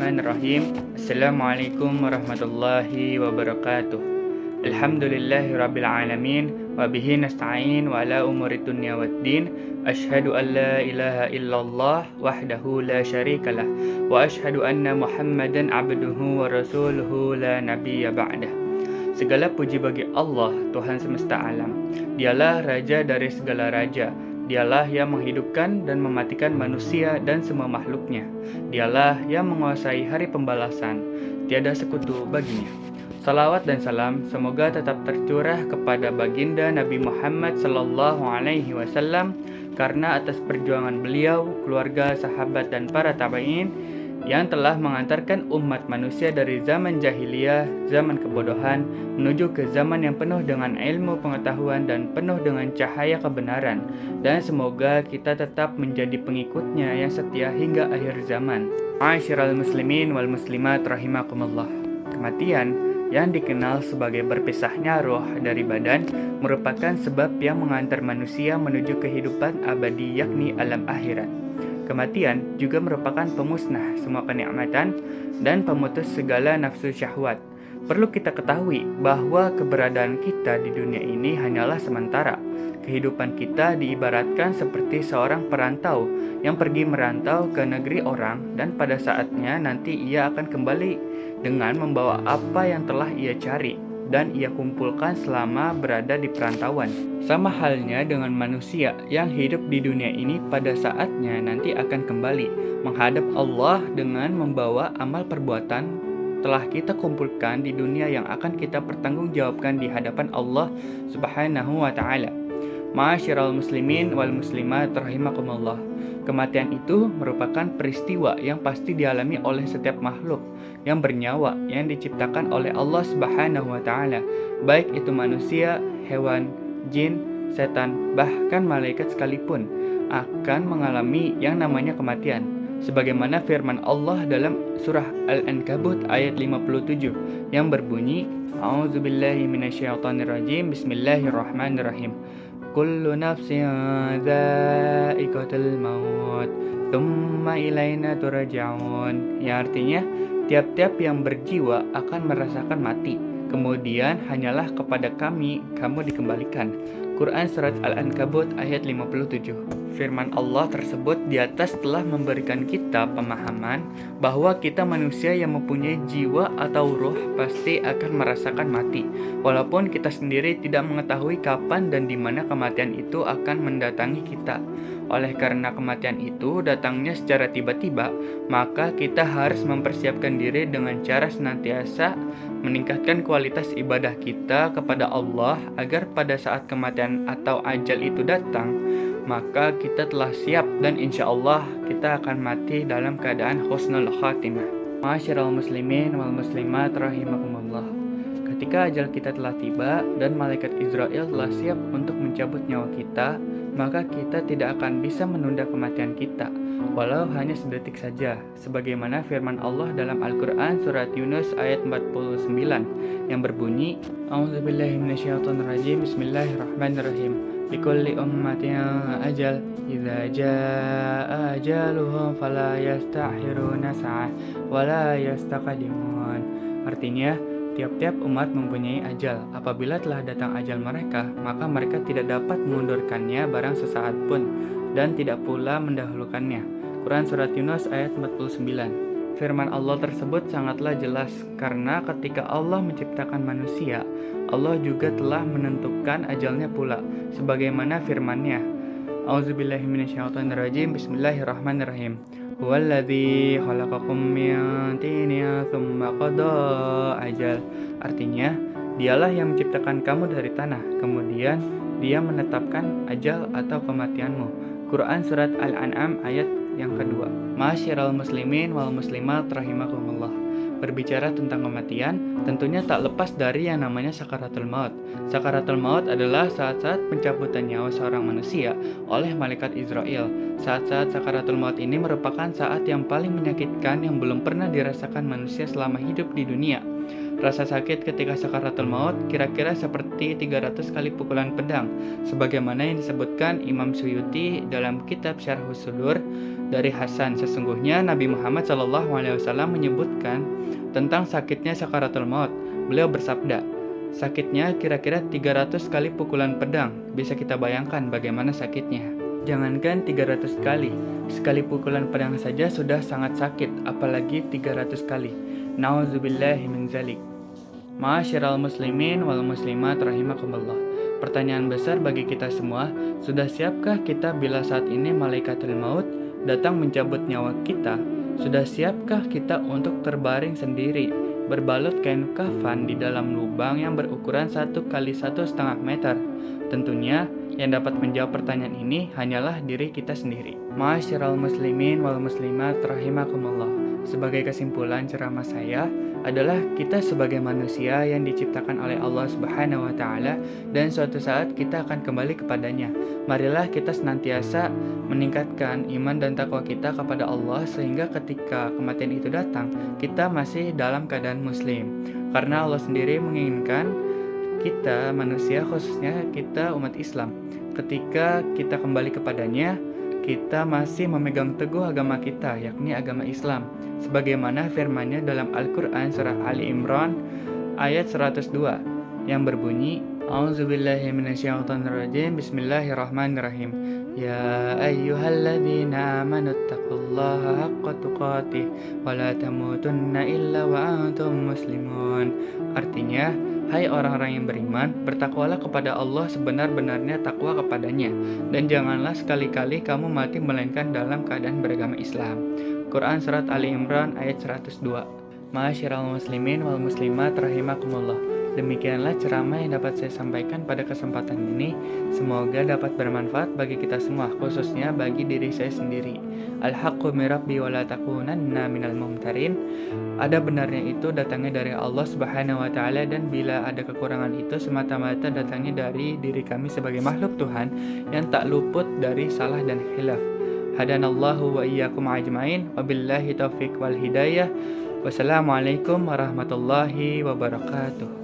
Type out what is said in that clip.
Bismillahirrahmanirrahim. Assalamualaikum warahmatullahi wabarakatuh. Alhamdulillahi rabbil alamin. Wa bihi nasta'in wa ala umuri dunya waddin. Ashhadu an la ilaha illallah wahdahu la syarikalah. Wa ashhadu anna Muhammadan abduhu wa rasuluhu la nabiyya ba'dah. Segala puji bagi Allah, Tuhan semesta alam. Dialah raja dari segala raja. Dialah yang menghidupkan dan mematikan manusia dan semua makhluknya. Dialah yang menguasai hari pembalasan. Tiada sekutu baginya. Salawat dan salam semoga tetap tercurah kepada baginda Nabi Muhammad SAW, karena atas perjuangan beliau, keluarga, sahabat, dan para tabi'in yang telah mengantarkan umat manusia dari zaman jahiliyah, zaman kebodohan, menuju ke zaman yang penuh dengan ilmu pengetahuan dan penuh dengan cahaya kebenaran. Dan semoga kita tetap menjadi pengikutnya yang setia hingga akhir zaman. Ma'asyiral muslimin wal muslimat rahimakumullah. Kematian yang dikenal sebagai berpisahnya roh dari badan merupakan sebab yang mengantar manusia menuju kehidupan abadi, yakni alam akhirat. Kematian juga merupakan pemusnah semua kenikmatan dan pemutus segala nafsu syahwat. Perlu kita ketahui bahwa keberadaan kita di dunia ini hanyalah sementara. Kehidupan kita diibaratkan seperti seorang perantau yang pergi merantau ke negeri orang, dan pada saatnya nanti ia akan kembali dengan membawa apa yang telah ia cari dan ia kumpulkan selama berada di perantauan. Sama halnya dengan manusia yang hidup di dunia ini, pada saatnya nanti akan kembali menghadap Allah dengan membawa amal perbuatan telah kita kumpulkan di dunia yang akan kita pertanggungjawabkan di hadapan Allah Subhanahu wa taala. Ma'asyiral muslimin wal muslimat rahimakumullah. Kematian itu merupakan peristiwa yang pasti dialami oleh setiap makhluk yang bernyawa yang diciptakan oleh Allah Subhanahu wa taala, baik itu manusia, hewan, jin, setan, bahkan malaikat sekalipun akan mengalami yang namanya kematian. Sebagaimana firman Allah dalam surah Al-Ankabut ayat 57 yang berbunyi, A'udzubillahi minasyaitonirrajim, Bismillahirrahmanirrahim. Kullu nafsin dha'iqatul maut, tsumma ilaina turja'un. Yang artinya, tiap-tiap yang berjiwa akan merasakan mati, kemudian hanyalah kepada kami kamu dikembalikan. Quran Surat Al-Ankabut ayat 57. Firman Allah tersebut di atas telah memberikan kita pemahaman bahwa kita manusia yang mempunyai jiwa atau ruh pasti akan merasakan mati, walaupun kita sendiri tidak mengetahui kapan dan di mana kematian itu akan mendatangi kita. Oleh karena kematian itu datangnya secara tiba-tiba, maka kita harus mempersiapkan diri dengan cara senantiasa meningkatkan kualitas ibadah kita kepada Allah, agar pada saat kematian atau ajal itu datang, maka kita telah siap dan insya Allah kita akan mati dalam keadaan husnul khatimah. Ma'asyiral muslimin wal muslimat rahimakumullah. Ketika ajal kita telah tiba dan malaikat Israel telah siap untuk mencabut nyawa kita, maka kita tidak akan bisa menunda kematian kita, walau hanya sedetik saja, sebagaimana firman Allah dalam Al-Quran Surat Yunus ayat 49 yang berbunyi, A'udzubillahi minasyaitonirrajim, Bismillahirrahmanirrahim. Likulli ummatin ajal, idza jaa ajaluhum fala yastakhiruna sa'ah wa la yastaqdimun. Artinya, tiap-tiap umat mempunyai ajal. Apabila telah datang ajal mereka, maka mereka tidak dapat mengundurkannya barang sesaat pun, dan tidak pula mendahulukannya. Quran Surat Yunus ayat 49. Firman Allah tersebut sangatlah jelas, karena ketika Allah menciptakan manusia, Allah juga telah menentukan ajalnya pula, sebagaimana firman-Nya, A'udzubillahi minasyaitonirrajim, Bismillahirrahmanirrahim. Huwallazi khalaqakum min tinin tsumma qada ajal. Artinya, dialah yang menciptakan kamu dari tanah, kemudian dia menetapkan ajal atau kematianmu. Quran Surat Al-An'am ayat yang kedua. Ma'asyiral muslimin wal muslimat rahimakumullah. Berbicara tentang kematian, tentunya tak lepas dari yang namanya sakaratul maut. Sakaratul maut adalah saat-saat pencabutan nyawa seorang manusia oleh malaikat Israel. Saat-saat sakaratul maut ini merupakan saat yang paling menyakitkan yang belum pernah dirasakan manusia selama hidup di dunia. Rasa sakit ketika sakaratul maut kira-kira seperti 300 kali pukulan pedang, sebagaimana yang disebutkan Imam Suyuti dalam kitab Syarhus Sudur Dari Hasan, sesungguhnya Nabi Muhammad SAW menyebutkan tentang sakitnya sakaratul maut. Beliau bersabda, sakitnya kira-kira 300 kali pukulan pedang. Bisa kita bayangkan bagaimana sakitnya. Jangankan 300 kali, sekali pukulan pedang saja sudah sangat sakit, apalagi 300 kali. Nauzubillahi min zalik. Ma'asyiral muslimin wal muslimat rahimakumullah. Pertanyaan besar bagi kita semua, sudah siapkah kita bila saat ini malaikatul maut datang mencabut nyawa kita? Sudah siapkah kita untuk terbaring sendiri, berbalut kain kafan di dalam lubang yang berukuran 1 kali 1,5 meter? Tentunya yang dapat menjawab pertanyaan ini hanyalah diri kita sendiri. Ma'asyiral muslimin wal muslimat rahimakumullah. Sebagai kesimpulan ceramah saya adalah kita sebagai manusia yang diciptakan oleh Allah Subhanahu wa taala dan suatu saat kita akan kembali kepadanya. Marilah kita senantiasa meningkatkan iman dan takwa kita kepada Allah sehingga ketika kematian itu datang, kita masih dalam keadaan muslim. Karena Allah sendiri menginginkan kita manusia, khususnya kita umat Islam, ketika kita kembali kepadanya, kita masih memegang teguh agama kita, yakni agama Islam, sebagaimana firman-Nya dalam Al-Quran surah Ali Imran ayat 102 yang berbunyi, A'udzubillahi minasyaitonirrajim, Bismillahirrahmanirrahim. Ya ayyuhalladzina amanu taqullaha haqqa tuqatih wa la tamutunna illa wa antum muslimun. Artinya, hai orang-orang yang beriman, bertakwalah kepada Allah sebenar-benarnya takwa kepadanya, dan janganlah sekali-kali kamu mati melainkan dalam keadaan beragama Islam. Quran Surat Ali Imran ayat 102. Ma'asyiral muslimin wal muslimat rahimakumullah. Demikianlah ceramah yang dapat saya sampaikan pada kesempatan ini. Semoga dapat bermanfaat bagi kita semua, khususnya bagi diri saya sendiri. Al-haqqu min rabbi wa la takunanna minal mumtarin. Ada benarnya itu datangnya dari Allah Subhanahu wa taala, dan bila ada kekurangan itu semata-mata datangnya dari diri kami sebagai makhluk Tuhan yang tak luput dari salah dan khilaf. Hadanallahu wa iyyakum ajmain. Wabillahi taufik wal hidayah. Wassalamualaikum warahmatullahi wabarakatuh.